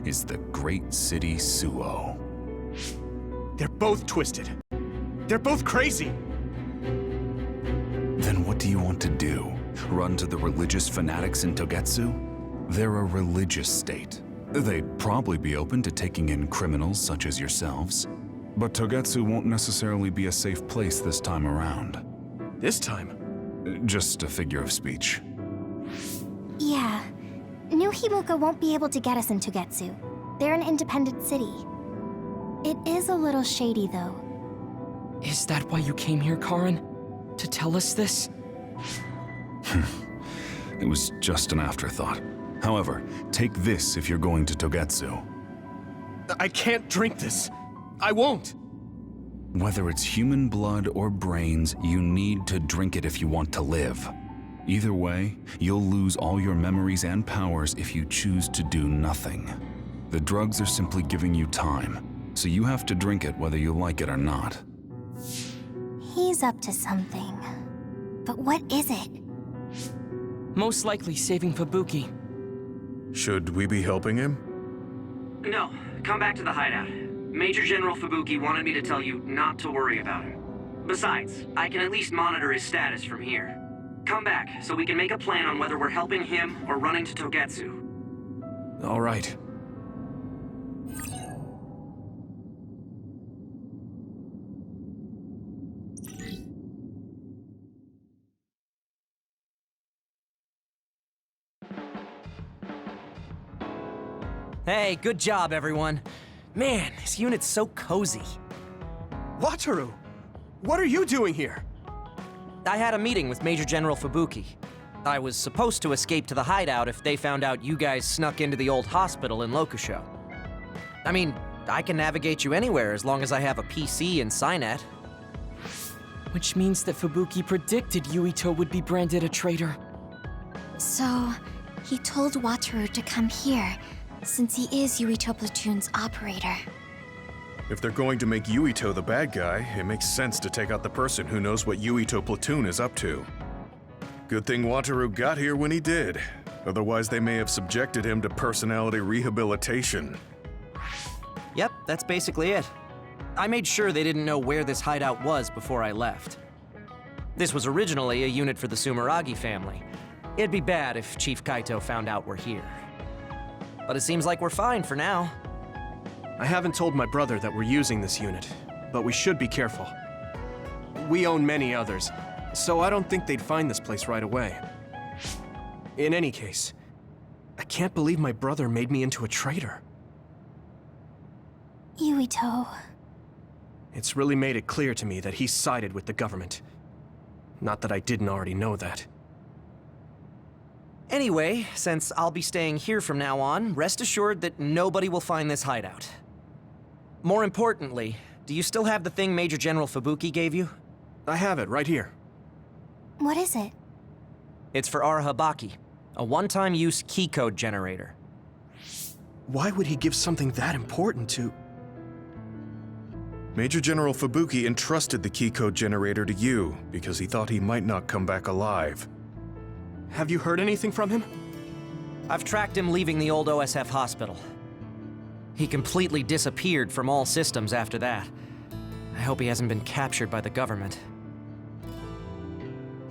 is the great city Suo. They're both twisted. They're both crazy. Then what do you want to do? Run to the religious fanatics in Togetsu? They're a religious state. They'd probably be open to taking in criminals such as yourselves. But Togetsu won't necessarily be a safe place this time around. This time? Just a figure of speech. Yeah. New Himuka won't be able to get us in Togetsu. They're an independent city. It is a little shady, though. Is that why you came here, Karin? To tell us this? It was just an afterthought. However, take this if you're going to Togetsu. I can't drink this. I won't. Whether it's human blood or brains, you need to drink it if you want to live. Either way, you'll lose all your memories and powers if you choose to do nothing. The drugs are simply giving you time, so you have to drink it whether you like it or not. He's up to something. But what is it? Most likely saving Fubuki. Should we be helping him? No, come back to the hideout. Major General Fubuki wanted me to tell you not to worry about him. Besides, I can at least monitor his status from here. Come back, so we can make a plan on whether we're helping him or running to Togetsu. All right. Hey, good job, everyone. Man, this unit's so cozy. Wataru! What are you doing here? I had a meeting with Major General Fubuki. I was supposed to escape to the hideout if they found out you guys snuck into the old hospital in Lokusho. I mean, I can navigate you anywhere as long as I have a PC and Cynet. Which means that Fubuki predicted Yuito would be branded a traitor. So, he told Wataru to come here, since he is Yuito Platoon's operator. If they're going to make Yuito the bad guy, it makes sense to take out the person who knows what Yuito Platoon is up to. Good thing Wataru got here when he did. Otherwise, they may have subjected him to personality rehabilitation. Yep, that's basically it. I made sure they didn't know where this hideout was before I left. This was originally a unit for the Sumeragi family. It'd be bad if Chief Kaito found out we're here. But it seems like we're fine for now. I haven't told my brother that we're using this unit, but we should be careful. We own many others, so I don't think they'd find this place right away. In any case, I can't believe my brother made me into a traitor. Yuito. It's really made it clear to me that he sided with the government. Not that I didn't already know that. Anyway, since I'll be staying here from now on, rest assured that nobody will find this hideout. More importantly, do you still have the thing Major General Fubuki gave you? I have it right here. What is it? It's for Arahabaki, a one-time use key code generator. Why would he give something that important to... Major General Fubuki entrusted the key code generator to you because he thought he might not come back alive. Have you heard anything from him? I've tracked him leaving the old OSF hospital. He completely disappeared from all systems after that. I hope he hasn't been captured by the government.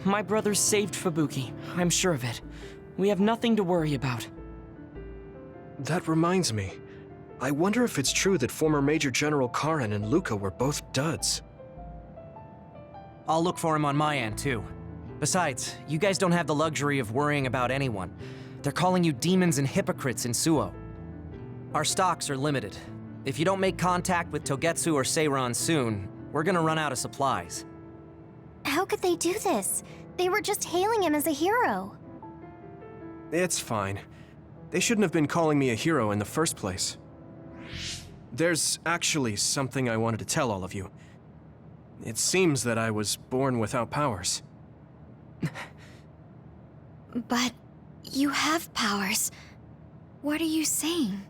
My brother saved Fubuki, I'm sure of it. We have nothing to worry about. That reminds me. I wonder if it's true that former Major General Karin and Luca were both duds. I'll look for him on my end, too. Besides, you guys don't have the luxury of worrying about anyone. They're calling you demons and hypocrites in Suo. Our stocks are limited. If you don't make contact with Togetsu or Seiran soon, we're gonna run out of supplies. How could they do this? They were just hailing him as a hero. It's fine. They shouldn't have been calling me a hero in the first place. There's actually something I wanted to tell all of you. It seems that I was born without powers. But you have powers. What are you saying?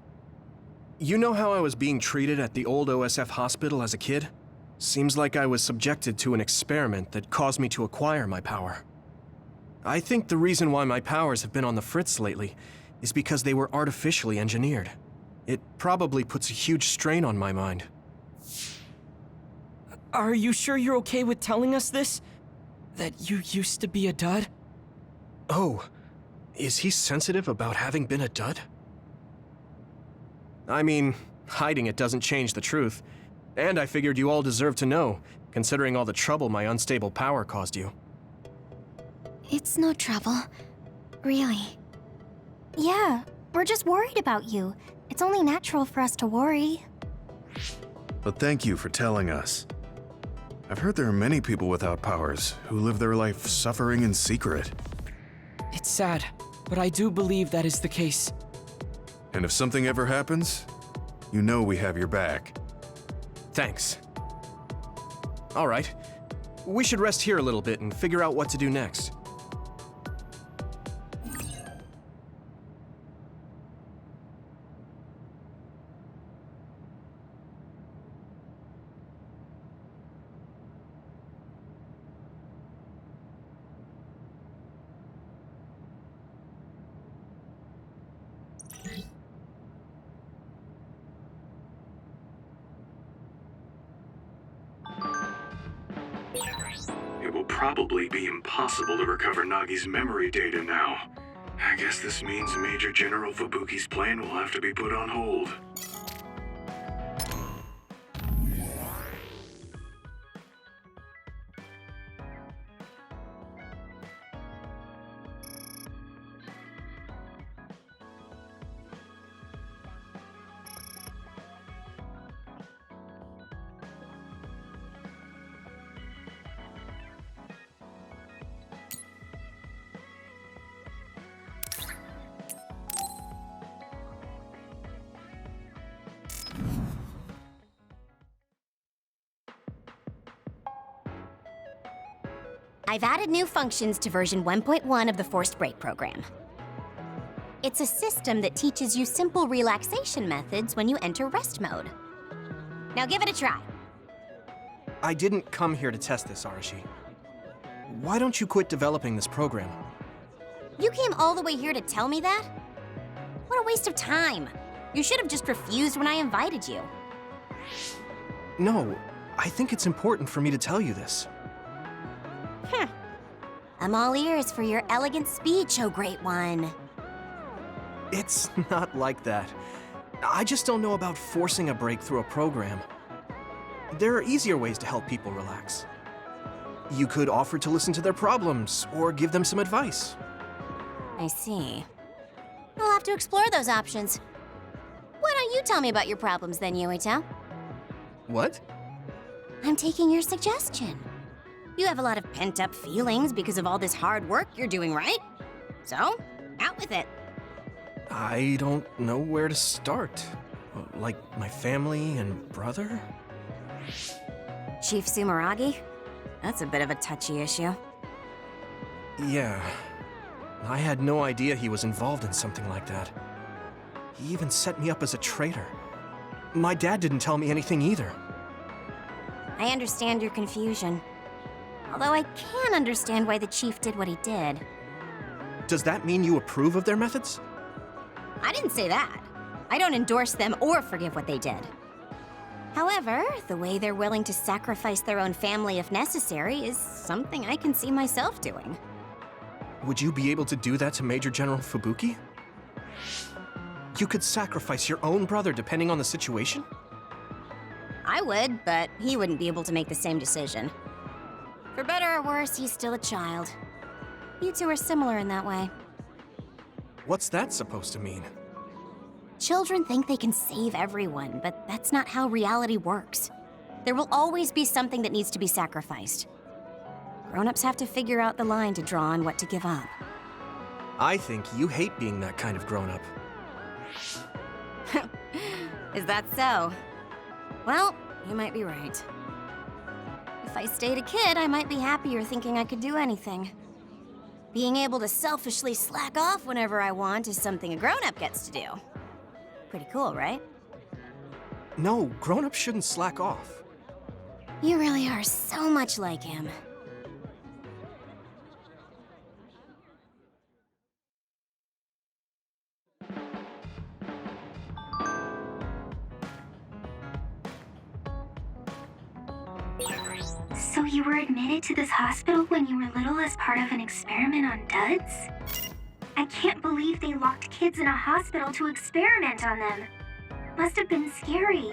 You know how I was being treated at the old OSF hospital as a kid? Seems like I was subjected to an experiment that caused me to acquire my power. I think the reason why my powers have been on the fritz lately is because they were artificially engineered. It probably puts a huge strain on my mind. Are you sure you're okay with telling us this? That you used to be a dud? Oh, is he sensitive about having been a dud? I mean, hiding it doesn't change the truth. And I figured you all deserve to know, considering all the trouble my unstable power caused you. It's no trouble. Really. Yeah, we're just worried about you. It's only natural for us to worry. But thank you for telling us. I've heard there are many people without powers who live their life suffering in secret. It's sad, but I do believe that is the case. And if something ever happens, you know we have your back. Thanks. All right. We should rest here a little bit and figure out what to do next. It will probably be impossible to recover Nagi's memory data now. I guess this means Major General Fubuki's plan will have to be put on hold. I've added new functions to version 1.1 of the Forced Break program. It's a system that teaches you simple relaxation methods when you enter rest mode. Now give it a try. I didn't come here to test this, Arashi. Why don't you quit developing this program? You came all the way here to tell me that? What a waste of time. You should have just refused when I invited you. No, I think it's important for me to tell you this. I'm all ears for your elegant speech, oh great one. It's not like that. I just don't know about forcing a break through a program. There are easier ways to help people relax. You could offer to listen to their problems, or give them some advice. I see. I'll have to explore those options. Why don't you tell me about your problems then, Yuito? What? I'm taking your suggestion. You have a lot of pent-up feelings because of all this hard work you're doing, right? So, out with it. I don't know where to start. Like my family and brother? Chief Sumeragi? That's a bit of a touchy issue. Yeah. I had no idea he was involved in something like that. He even set me up as a traitor. My dad didn't tell me anything either. I understand your confusion. Although I can understand why the chief did what he did. Does that mean you approve of their methods? I didn't say that. I don't endorse them or forgive what they did. However, the way they're willing to sacrifice their own family if necessary is something I can see myself doing. Would you be able to do that to Major General Fubuki? You could sacrifice your own brother depending on the situation? I would, but he wouldn't be able to make the same decision. For better or worse, he's still a child. You two are similar in that way. What's that supposed to mean? Children think they can save everyone, but that's not how reality works. There will always be something that needs to be sacrificed. Grown-ups have to figure out the line to draw on what to give up. I think you hate being that kind of grown-up. Is that so? Well, you might be right. If I stayed a kid, I might be happier thinking I could do anything. Being able to selfishly slack off whenever I want is something a grown-up gets to do. Pretty cool, right? No, grown-ups shouldn't slack off. You really are so much like him. So you were admitted to this hospital when you were little as part of an experiment on duds? I can't believe they locked kids in a hospital to experiment on them. Must have been scary.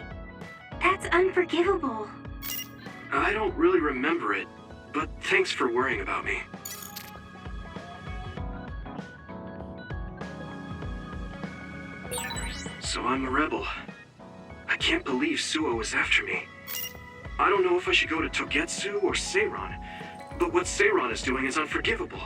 That's unforgivable. I don't really remember it, but thanks for worrying about me. So I'm a rebel. I can't believe Suo was after me. I don't know if I should go to Togetsu or Seiron, but what Seiron is doing is unforgivable.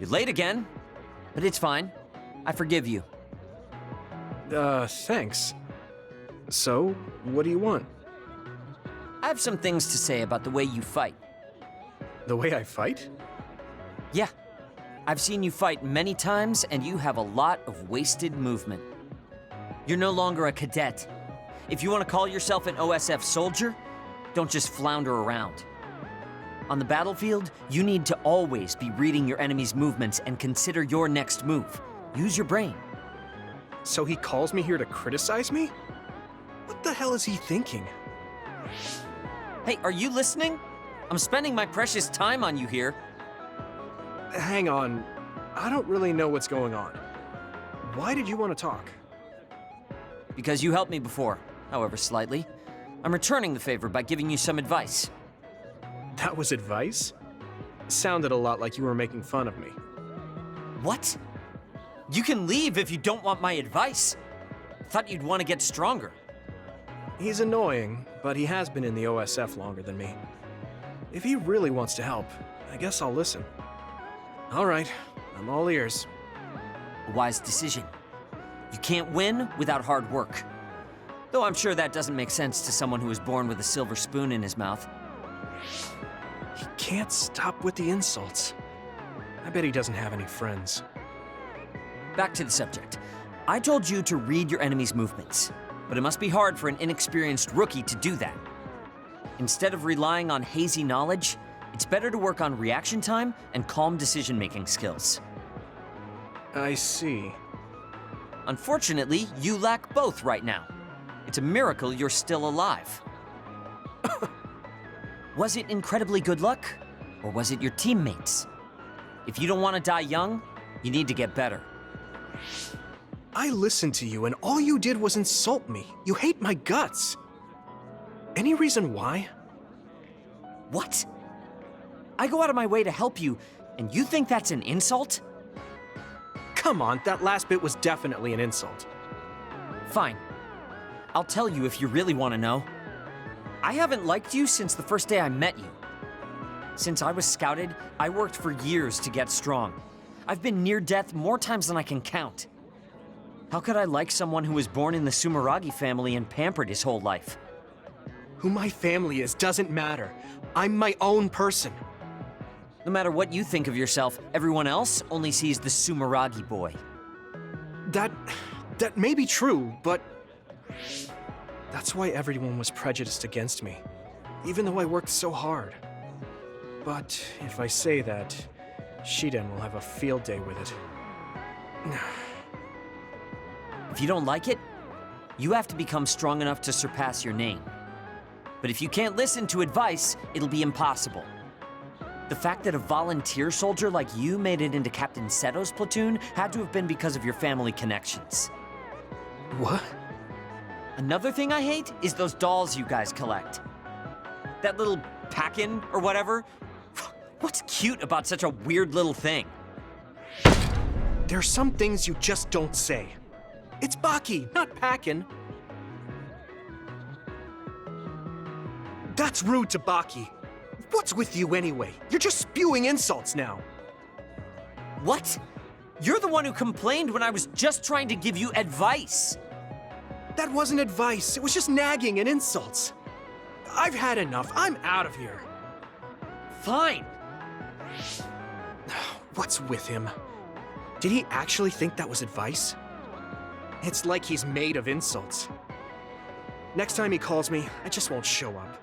You're late again, but it's fine. I forgive you. Thanks. So, what do you want? I have some things to say about the way you fight. The way I fight? Yeah, I've seen you fight many times, and you have a lot of wasted movement. You're no longer a cadet. If you want to call yourself an OSF soldier, don't just flounder around. On the battlefield, you need to always be reading your enemy's movements and consider your next move. Use your brain. So he calls me here to criticize me? What the hell is he thinking? Hey, are you listening? I'm spending my precious time on you here. Hang on. I don't really know what's going on. Why did you want to talk? Because you helped me before, however slightly. I'm returning the favor by giving you some advice. That was advice? Sounded a lot like you were making fun of me. What? You can leave if you don't want my advice. Thought you'd want to get stronger. He's annoying, but he has been in the OSF longer than me. If he really wants to help, I guess I'll listen. All right, I'm all ears. A wise decision. You can't win without hard work. Though I'm sure that doesn't make sense to someone who was born with a silver spoon in his mouth. He can't stop with the insults. I bet he doesn't have any friends. Back to the subject. I told you to read your enemy's movements, but it must be hard for an inexperienced rookie to do that. Instead of relying on hazy knowledge, it's better to work on reaction time and calm decision-making skills. I see. Unfortunately, you lack both right now. It's a miracle you're still alive. Was it incredibly good luck? Or was it your teammates? If you don't want to die young, you need to get better. I listened to you and all you did was insult me. You hate my guts. Any reason why? What? I go out of my way to help you, and you think that's an insult? Come on, that last bit was definitely an insult. Fine. I'll tell you if you really want to know. I haven't liked you since the first day I met you. Since I was scouted, I worked for years to get strong. I've been near death more times than I can count. How could I like someone who was born in the Sumeragi family and pampered his whole life? Who my family is doesn't matter. I'm my own person. No matter what you think of yourself, everyone else only sees the Sumeragi boy. That may be true, but that's why everyone was prejudiced against me, even though I worked so hard. But if I say that, Shiden will have a field day with it. If you don't like it, you have to become strong enough to surpass your name. But if you can't listen to advice, it'll be impossible. The fact that a volunteer soldier like you made it into Captain Seto's platoon had to have been because of your family connections. What? Another thing I hate is those dolls you guys collect. That little pack-in or whatever. What's cute about such a weird little thing? There are some things you just don't say. It's Baki, not Packin. That's rude to Baki. What's with you anyway? You're just spewing insults now. What? You're the one who complained when I was just trying to give you advice. That wasn't advice. It was just nagging and insults. I've had enough. I'm out of here. Fine. What's with him? Did he actually think that was advice? It's like he's made of insults. Next time he calls me, I just won't show up.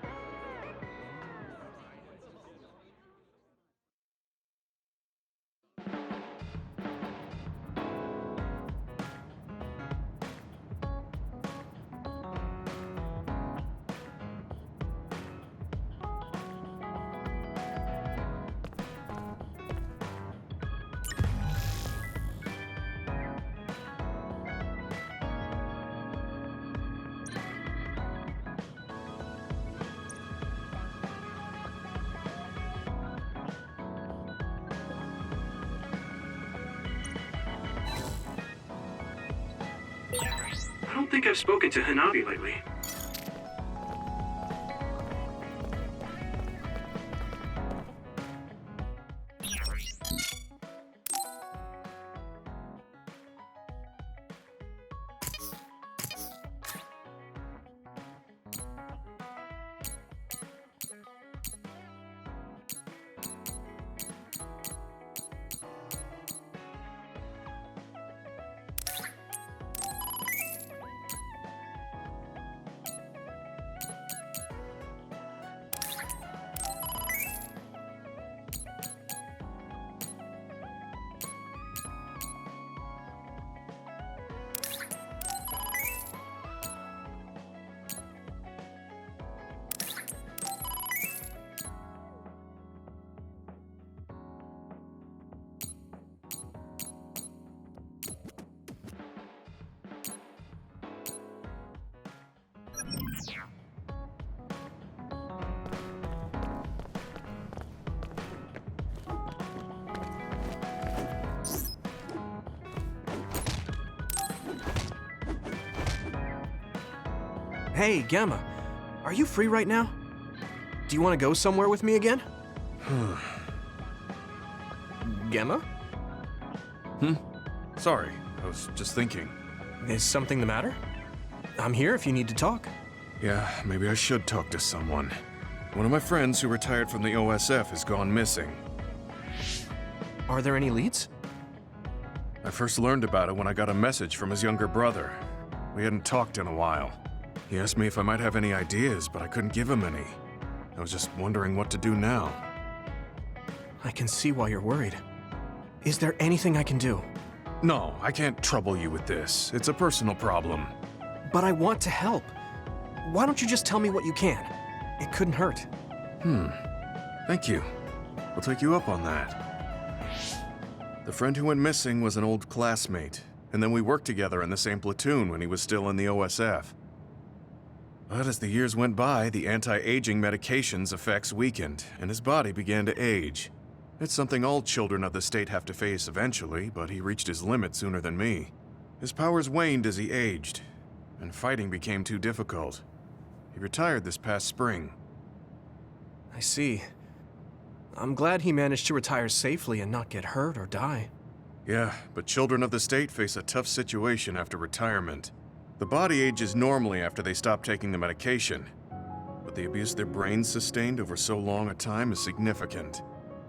I don't think I've spoken to Hanabi lately. Hey, Gamma. Are you free right now? Do you want to go somewhere with me again? Gamma? Sorry, I was just thinking. Is something the matter? I'm here if you need to talk. Yeah, maybe I should talk to someone. One of my friends who retired from the OSF has gone missing. Are there any leads? I first learned about it when I got a message from his younger brother. We hadn't talked in a while. He asked me if I might have any ideas, but I couldn't give him any. I was just wondering what to do now. I can see why you're worried. Is there anything I can do? No, I can't trouble you with this. It's a personal problem. But I want to help. Why don't you just tell me what you can? It couldn't hurt. Thank you. I'll take you up on that. The friend who went missing was an old classmate, and then we worked together in the same platoon when he was still in the OSF. But as the years went by, the anti-aging medication's effects weakened, and his body began to age. It's something all children of the state have to face eventually, but he reached his limit sooner than me. His powers waned as he aged, and fighting became too difficult. He retired this past spring. I see. I'm glad he managed to retire safely and not get hurt or die. Yeah, but children of the state face a tough situation after retirement. The body ages normally after they stop taking the medication, but the abuse their brains sustained over so long a time is significant.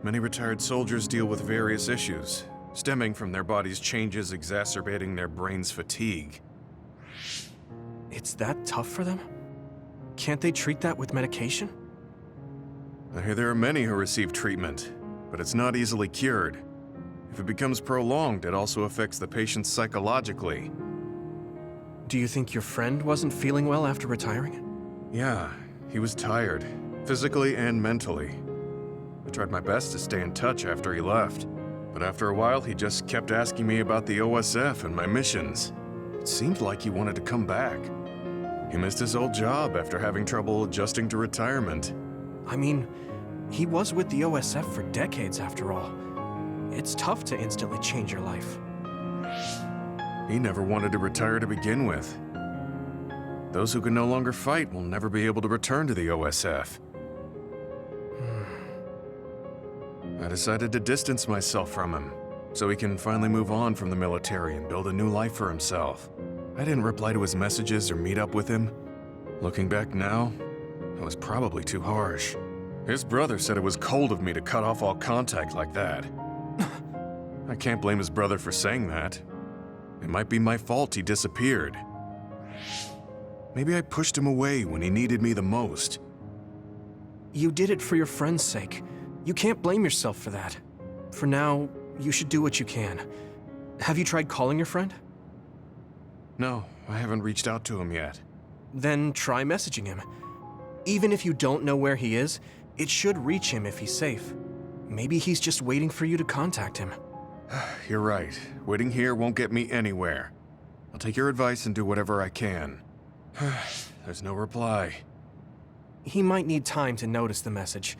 Many retired soldiers deal with various issues, stemming from their body's changes exacerbating their brain's fatigue. It's that tough for them? Can't they treat that with medication? I hear there are many who receive treatment, but it's not easily cured. If it becomes prolonged, it also affects the patient psychologically. Do you think your friend wasn't feeling well after retiring? Yeah, he was tired, physically and mentally. I tried my best to stay in touch after he left, but after a while he just kept asking me about the OSF and my missions. It seemed like he wanted to come back. He missed his old job after having trouble adjusting to retirement. I mean, he was with the OSF for decades after all. It's tough to instantly change your life. He never wanted to retire to begin with. Those who can no longer fight will never be able to return to the OSF. I decided to distance myself from him, so he can finally move on from the military and build a new life for himself. I didn't reply to his messages or meet up with him. Looking back now, I was probably too harsh. His brother said it was cold of me to cut off all contact like that. I can't blame his brother for saying that. It might be my fault he disappeared. Maybe I pushed him away when he needed me the most. You did it for your friend's sake. You can't blame yourself for that. For now, you should do what you can. Have you tried calling your friend? No, I haven't reached out to him yet. Then try messaging him. Even if you don't know where he is, it should reach him if he's safe. Maybe he's just waiting for you to contact him. You're right. Waiting here won't get me anywhere. I'll take your advice and do whatever I can. There's no reply. He might need time to notice the message.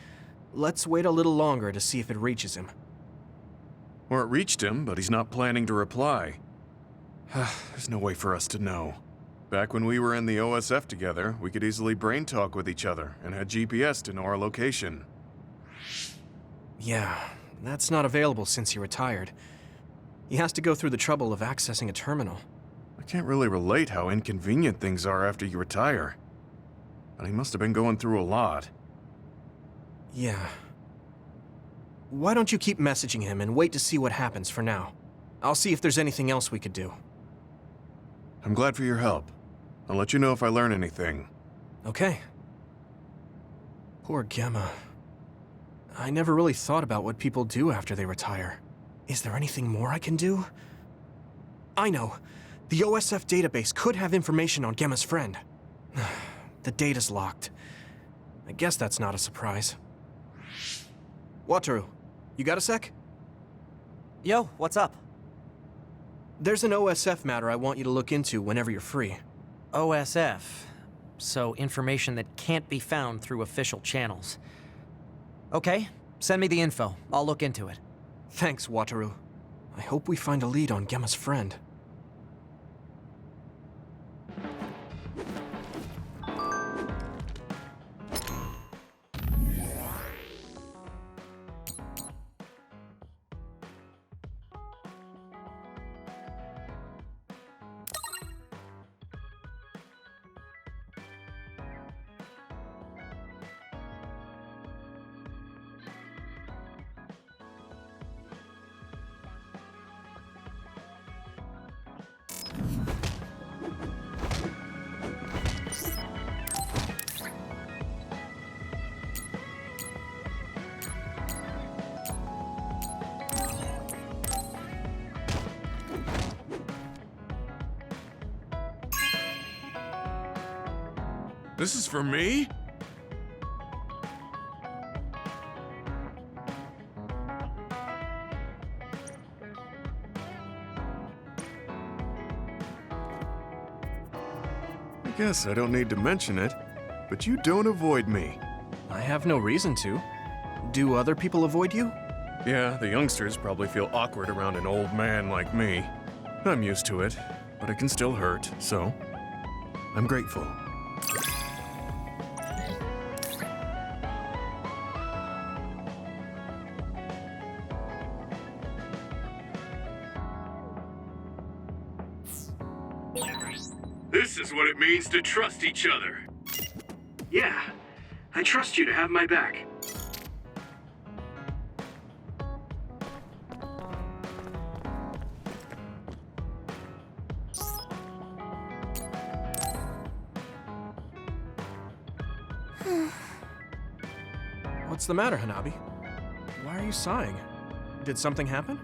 Let's wait a little longer to see if it reaches him. Or it reached him, but he's not planning to reply. There's no way for us to know. Back when we were in the OSF together, we could easily brain talk with each other and had GPS to know our location. Yeah, that's not available since he retired. He has to go through the trouble of accessing a terminal. I can't really relate how inconvenient things are after you retire. But he must have been going through a lot. Yeah. Why don't you keep messaging him and wait to see what happens for now? I'll see if there's anything else we could do. I'm glad for your help. I'll let you know if I learn anything. Okay. Poor Gemma. I never really thought about what people do after they retire. Is there anything more I can do? I know. The OSF database could have information on Gemma's friend. The data's locked. I guess that's not a surprise. Wataru, you got a sec? Yo, what's up? There's an OSF matter I want you to look into whenever you're free. OSF. So information that can't be found through official channels. Okay, send me the info. I'll look into it. Thanks, Wataru. I hope we find a lead on Gemma's friend. This is for me? I guess I don't need to mention it, but you don't avoid me. I have no reason to. Do other people avoid you? Yeah, the youngsters probably feel awkward around an old man like me. I'm used to it, but it can still hurt, so I'm grateful. This is what it means to trust each other. Yeah, I trust you to have my back. What's the matter, Hanabi? Why are you sighing? Did something happen?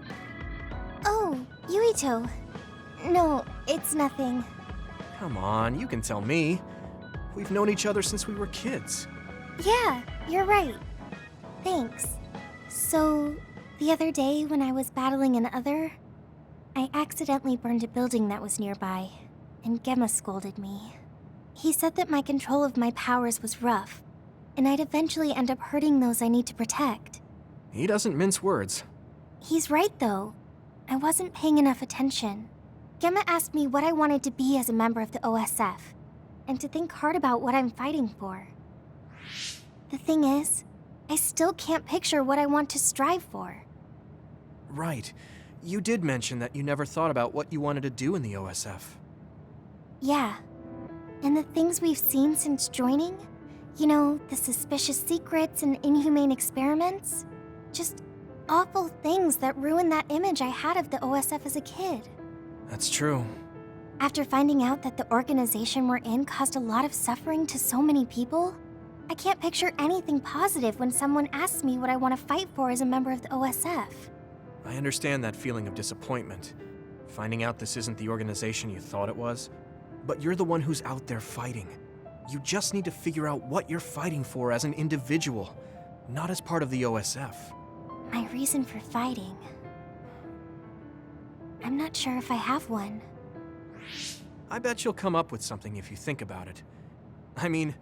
Oh, Yuito. No, it's nothing. Come on, you can tell me. We've known each other since we were kids. Yeah, you're right. Thanks. So, the other day when I was battling an other, I accidentally burned a building that was nearby, and Gemma scolded me. He said that my control of my powers was rough, and I'd eventually end up hurting those I need to protect. He doesn't mince words. He's right, though. I wasn't paying enough attention. Gemma asked me what I wanted to be as a member of the OSF, and to think hard about what I'm fighting for. The thing is, I still can't picture what I want to strive for. Right. You did mention that you never thought about what you wanted to do in the OSF. Yeah. And the things we've seen since joining? You know, the suspicious secrets and inhumane experiments? Just awful things that ruined that image I had of the OSF as a kid. That's true. After finding out that the organization we're in caused a lot of suffering to so many people, I can't picture anything positive when someone asks me what I want to fight for as a member of the OSF. I understand that feeling of disappointment. Finding out this isn't the organization you thought it was. But you're the one who's out there fighting. You just need to figure out what you're fighting for as an individual, not as part of the OSF. My reason for fighting... I'm not sure if I have one. I bet you'll come up with something if you think about it. I mean,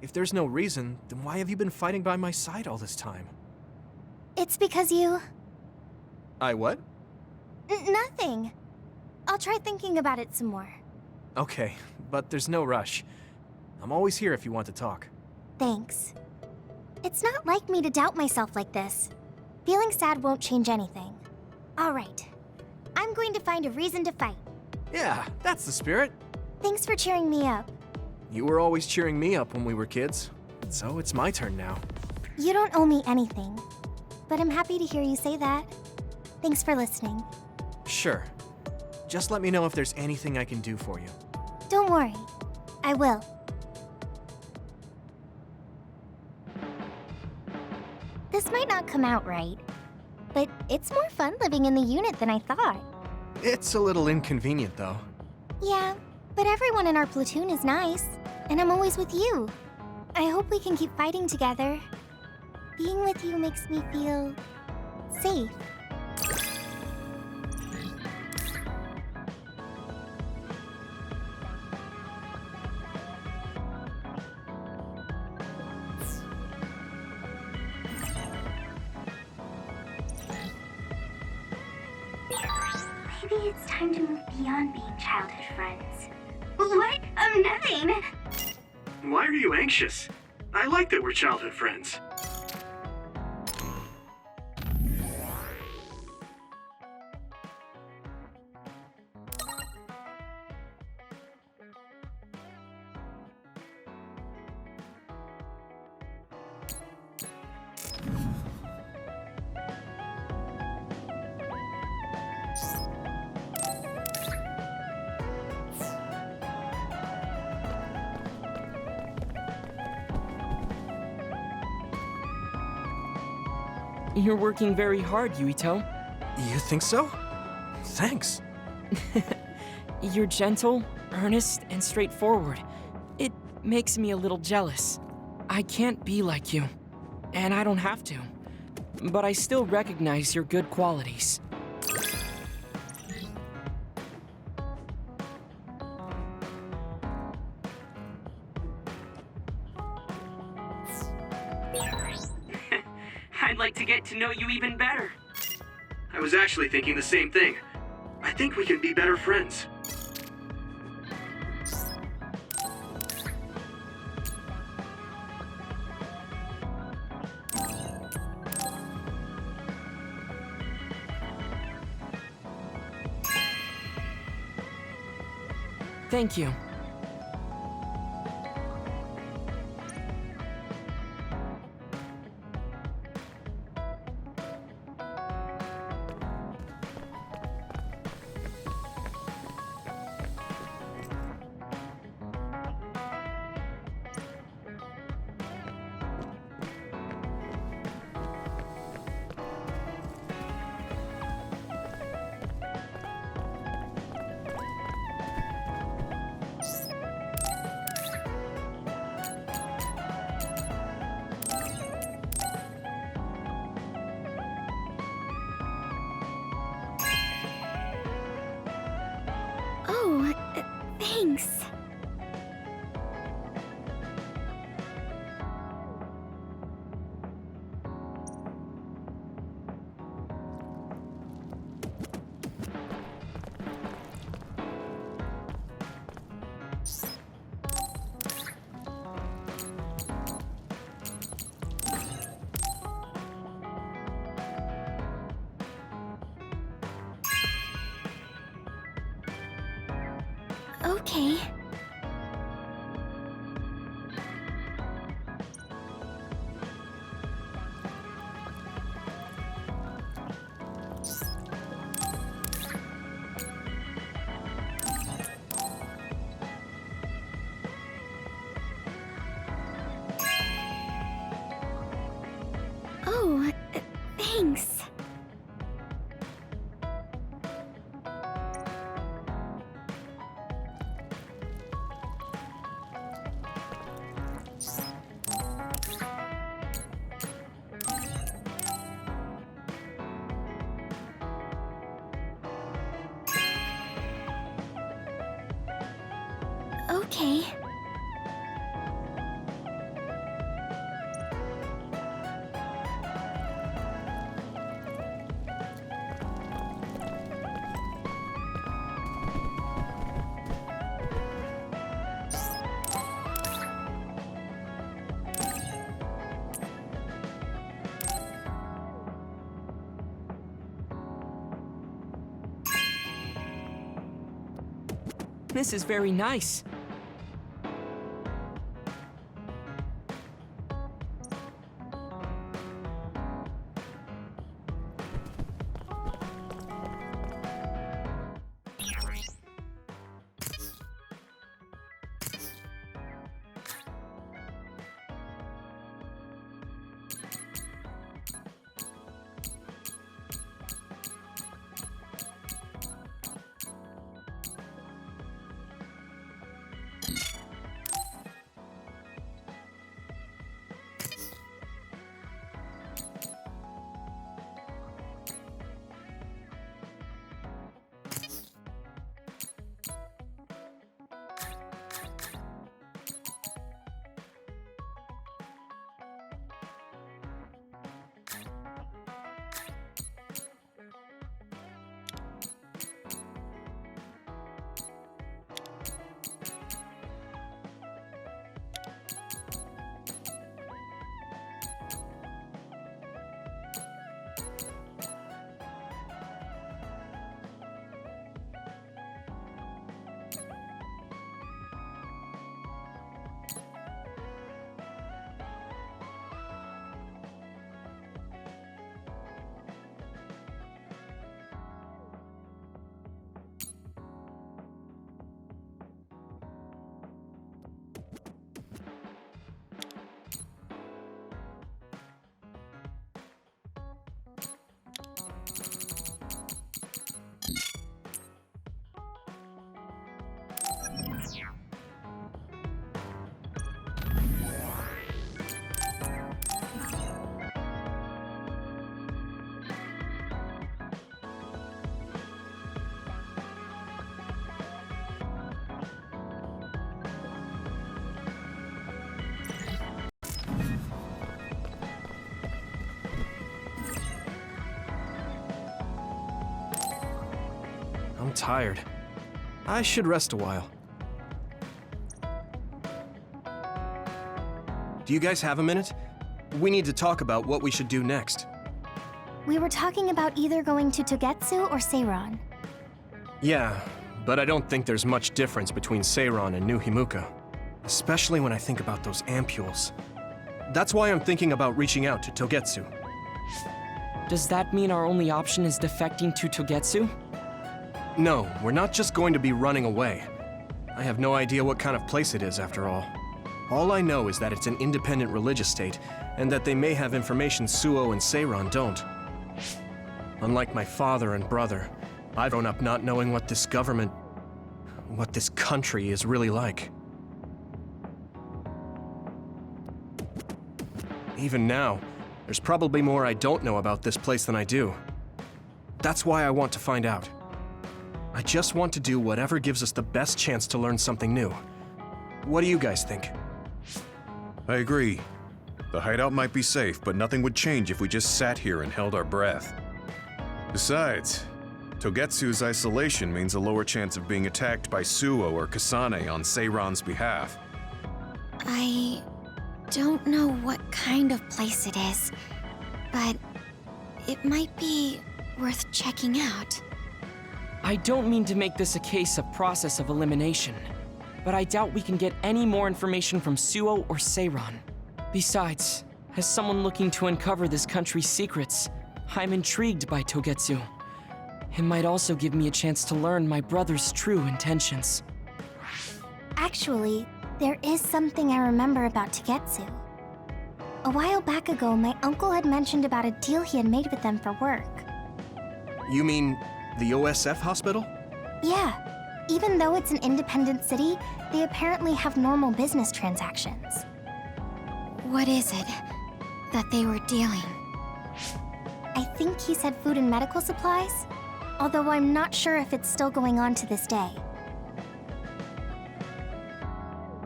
if there's no reason, then why have you been fighting by my side all this time? It's because you... I what? Nothing. I'll try thinking about it some more. Okay, but there's no rush. I'm always here if you want to talk. Thanks. It's not like me to doubt myself like this. Feeling sad won't change anything. All right. I'm going to find a reason to fight. Yeah, that's the spirit. Thanks for cheering me up. You were always cheering me up when we were kids, so it's my turn now. You don't owe me anything, but I'm happy to hear you say that. Thanks for listening. Sure. Just let me know if there's anything I can do for you. Don't worry. I will. This might not come out right, but it's more fun living in the unit than I thought. It's a little inconvenient, though. Yeah, but everyone in our platoon is nice, and I'm always with you. I hope we can keep fighting together. Being with you makes me feel... safe. Maybe it's time to move beyond being childhood friends. What? Nothing. Why are you anxious? I like that we're childhood friends. You're working very hard, Yuito. You think so? Thanks. You're gentle, earnest, and straightforward. It makes me a little jealous. I can't be like you, and I don't have to. But I still recognize your good qualities. I'd like to get to know you even better. I was actually thinking the same thing. I think we can be better friends. Thank you. Oh, thanks. Okay. Oh, thanks. Okay. This is very nice. I'm tired. I should rest a while. Do you guys have a minute? We need to talk about what we should do next. We were talking about either going to Togetsu or Seiron. Yeah, but I don't think there's much difference between Seiron and New Himuka. Especially when I think about those ampules. That's why I'm thinking about reaching out to Togetsu. Does that mean our only option is defecting to Togetsu? No, we're not just going to be running away. I have no idea what kind of place it is, after all. All I know is that it's an independent religious state, and that they may have information Suo and Seiron don't. Unlike my father and brother, I've grown up not knowing what this government, what this country is really like. Even now, there's probably more I don't know about this place than I do. That's why I want to find out. I just want to do whatever gives us the best chance to learn something new. What do you guys think? I agree. The hideout might be safe, but nothing would change if we just sat here and held our breath. Besides, Togetsu's isolation means a lower chance of being attacked by Suo or Kasane on Seiron's behalf. I don't know what kind of place it is, but it might be worth checking out. I don't mean to make this a case of process of elimination, but I doubt we can get any more information from Suo or Seiran. Besides, as someone looking to uncover this country's secrets, I'm intrigued by Togetsu. It might also give me a chance to learn my brother's true intentions. Actually, there is something I remember about Togetsu. A while back ago, my uncle had mentioned about a deal he had made with them for work. You mean the OSF hospital? Yeah. Even though it's an independent city, they apparently have normal business transactions. What is it that they were dealing? I think he said food and medical supplies, although I'm not sure if it's still going on to this day.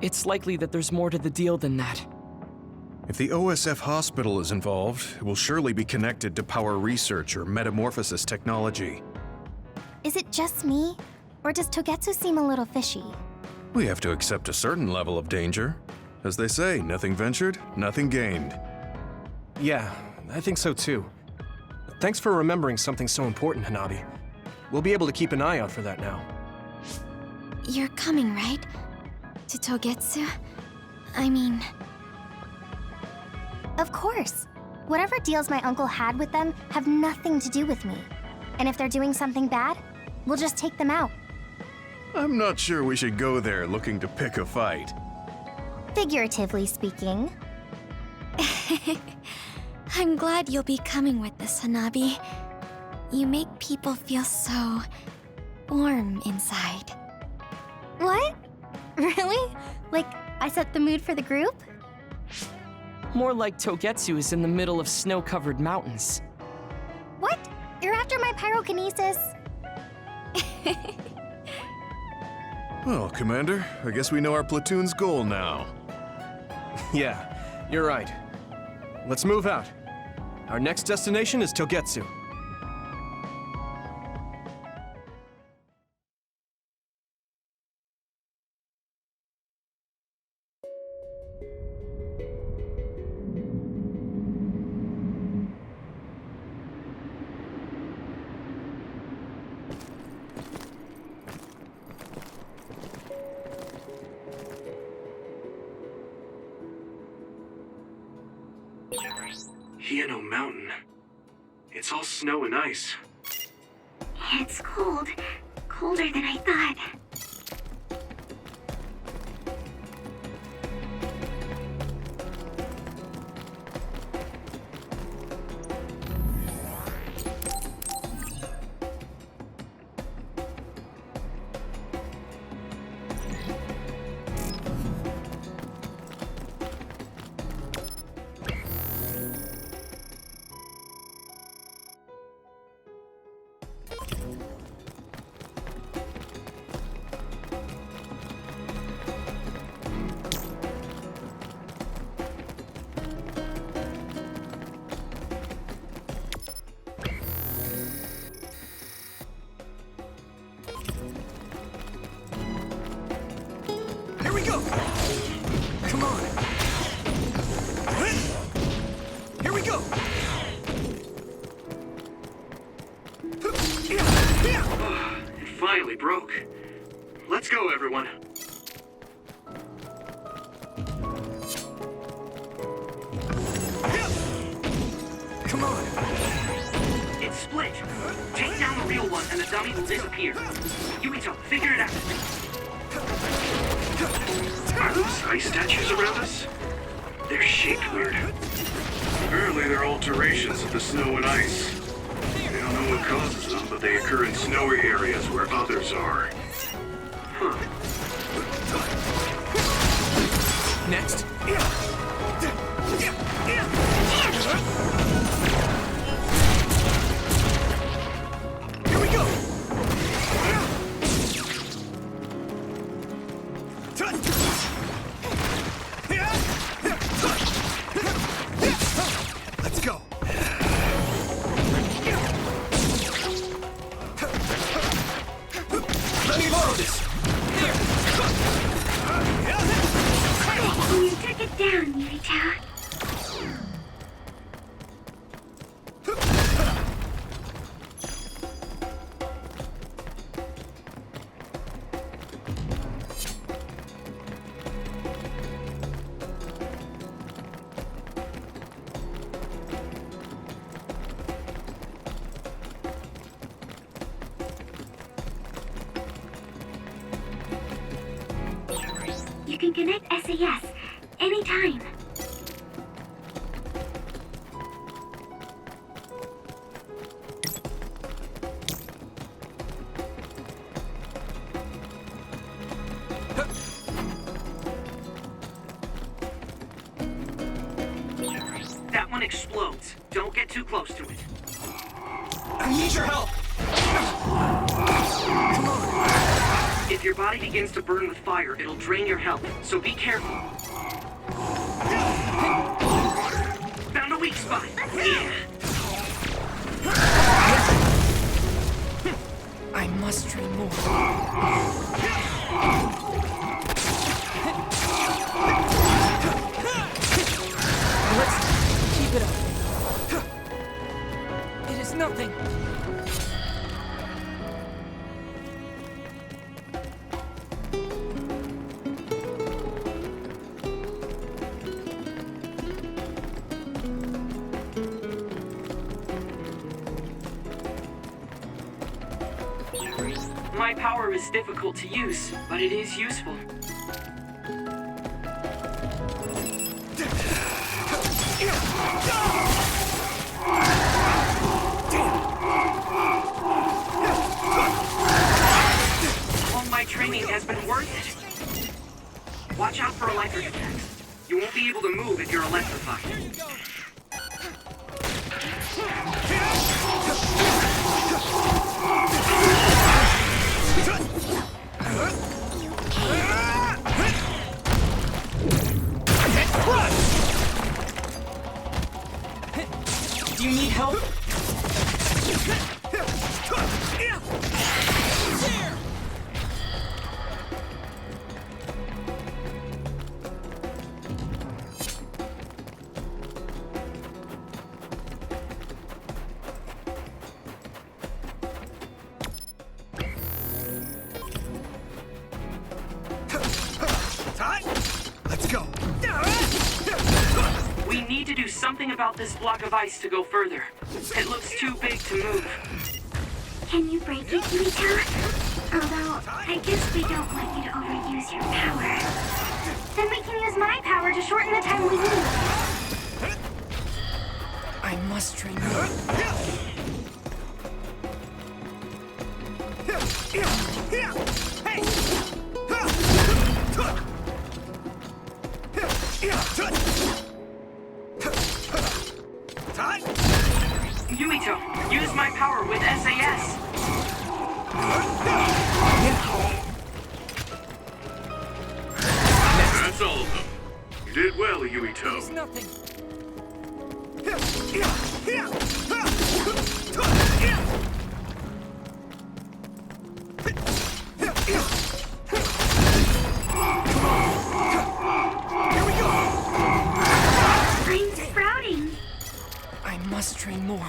It's likely that there's more to the deal than that. If the OSF hospital is involved, it will surely be connected to power research or metamorphosis technology. Is it just me, or does Togetsu seem a little fishy? We have to accept a certain level of danger. As they say, nothing ventured, nothing gained. Yeah, I think so too. Thanks for remembering something so important, Hanabi. We'll be able to keep an eye out for that now. You're coming, right? To Togetsu? I mean... Of course. Whatever deals my uncle had with them have nothing to do with me. And if they're doing something bad, we'll just take them out. I'm not sure we should go there looking to pick a fight. Figuratively speaking. I'm glad you'll be coming with us, Hanabi. You make people feel so... warm inside. What? Really? Like, I set the mood for the group? More like Togetsu is in the middle of snow-covered mountains. What? You're after my pyrokinesis? Well, Commander, I guess we know our platoon's goal now. Yeah, you're right. Let's move out. Our next destination is Togetsu. Hieno Mountain. It's all snow and ice. It's cold. Colder than I thought. Here we go! Come on! Here we go! It finally broke. Let's go, everyone. Come on! It's split. Take down the real one and the dummy will disappear. Yuito, figure it out. Are those ice statues around us? They're shaped weird. Apparently they're alterations of the snow and ice. They don't know what causes them, but they occur in snowy areas where others are. Huh. Next. Here we go! Let's go! Let me borrow this! You took it down, Yuito. You can connect SAS anytime. That one explodes. Don't get too close to it. I need your help! If your body begins to burn with fire, it'll drain your health, so be careful. Found a weak spot. Yeah. I must train more. Let's keep it up. It is nothing. My power is difficult to use, but it is useful. All my training has been worth it. Watch out for electric attacks. You won't be able to move if you're electrified. Do you need help? Let's go! We need to do something about this block of ice to go further. It looks too big to move. Can you break it, Yuito? Although, I guess we don't want you to overuse your power. Then we can use my power to shorten the time we need. I must train more. Yuito, use my power with SAS. That's all of them. You did well, It is Yuito. nothing. I'm sprouting. I must train more.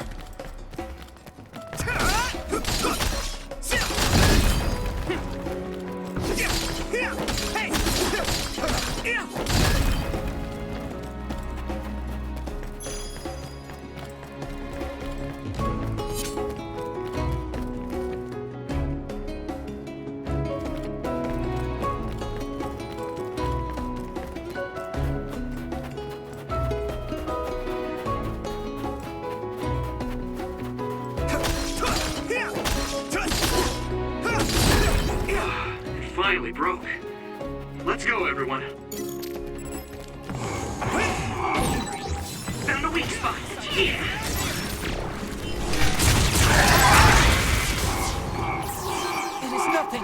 It finally broke. Let's go, everyone. Found a weak spot. Yeah. It is nothing.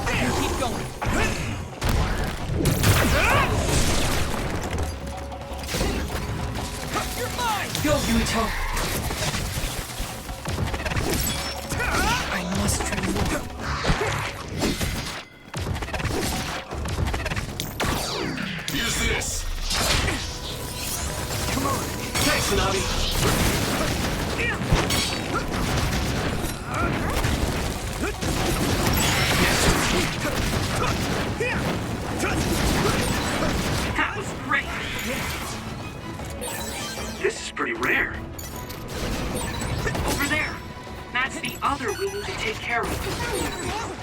I can keep going. You're mine! Go, Yuito! I must train more. Use this! Come on! Thanks, Tsunami! That was great. This is pretty rare. brother we need to take care of.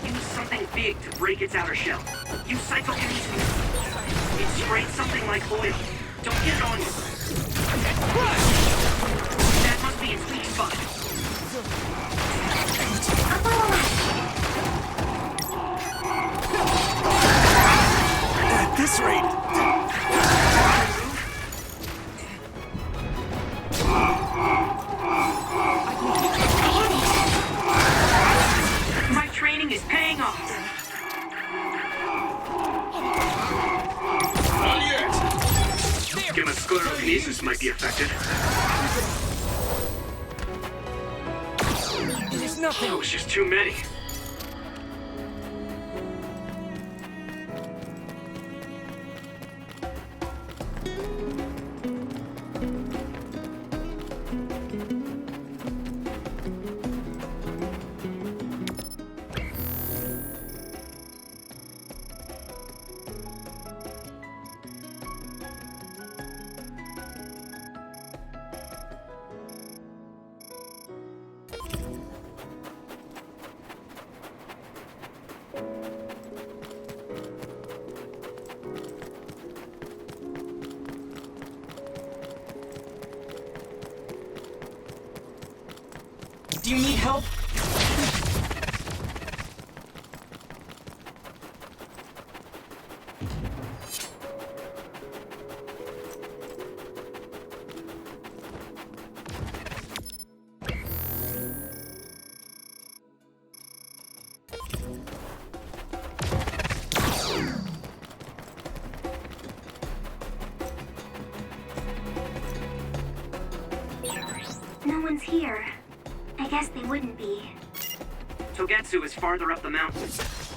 Use something big to break its outer shell. Use psychokinesis. It sprayed something like oil. Don't get it on you. That must be its weak spot. At this rate... My training is paying off. Gamma sclerokinesis might be affected. There's nothing. Oh, it's just too many. Do you need help? No one's here. I guess they wouldn't be. Togetsu is farther up the mountain.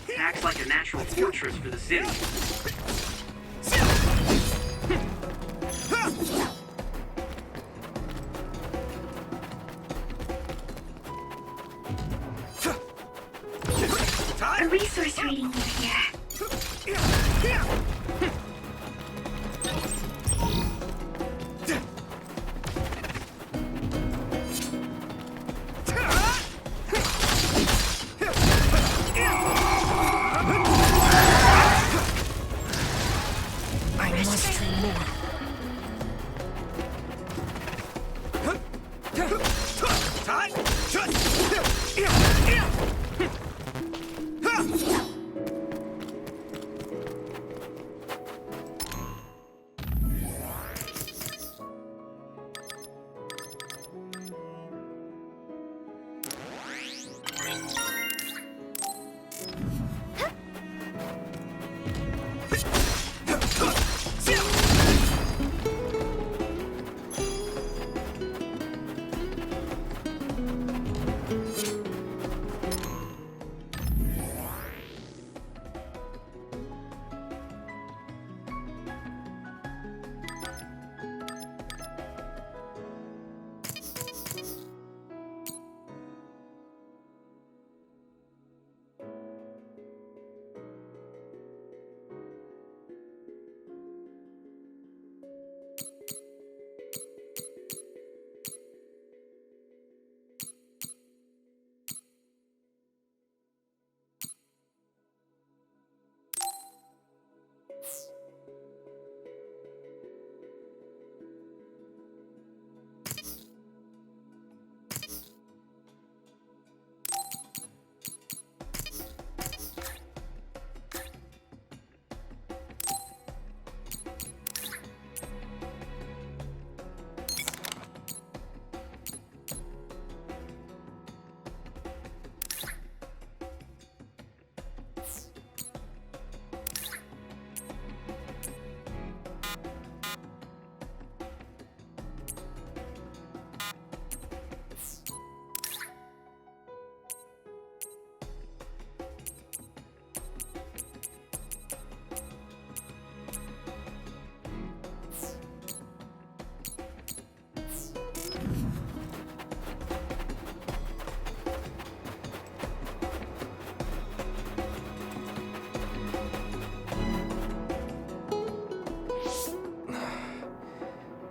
It acts like a natural fortress for the city. A resource reading over here. I must train more.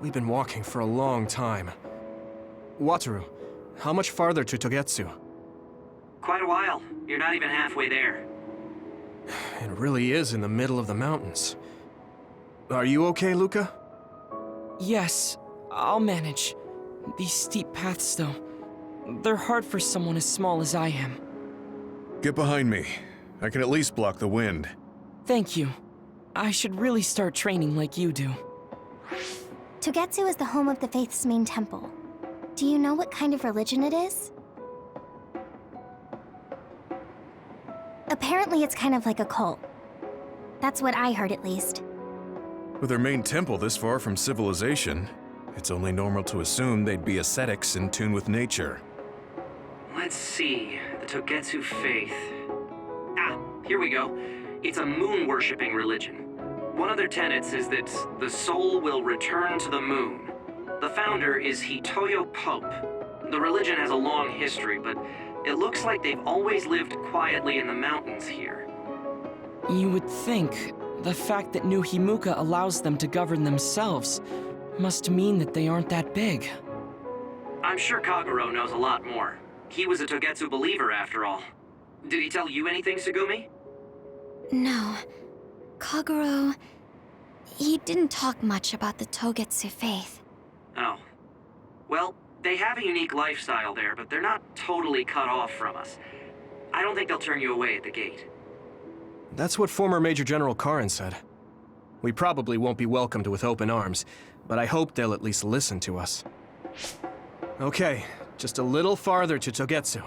We've been walking for a long time. Wataru, how much farther to Togetsu? Quite a while. You're not even halfway there. It really is in the middle of the mountains. Are you okay, Luca? Yes, I'll manage. These steep paths, though, they're hard for someone as small as I am. Get behind me. I can at least block the wind. Thank you. I should really start training like you do. Togetsu is the home of the Faith's main temple. Do you know what kind of religion it is? Apparently it's kind of like a cult. That's what I heard, at least. With their main temple this far from civilization, it's only normal to assume they'd be ascetics in tune with nature. Let's see. The Togetsu faith. Ah, here we go. It's a moon-worshipping religion. One of their tenets is that the soul will return to the moon. The founder is Hitoyo Pope. The religion has a long history, but it looks like they've always lived quietly in the mountains here. You would think the fact that New Himuka allows them to govern themselves must mean that they aren't that big. I'm sure Kagero knows a lot more. He was a Togetsu believer, after all. Did he tell you anything, Sugumi? No. Kagero... he didn't talk much about the Togetsu faith. Oh. Well, they have a unique lifestyle there, but they're not totally cut off from us. I don't think they'll turn you away at the gate. That's what former Major General Karin said. We probably won't be welcomed with open arms, but I hope they'll at least listen to us. Okay, just a little farther to Togetsu.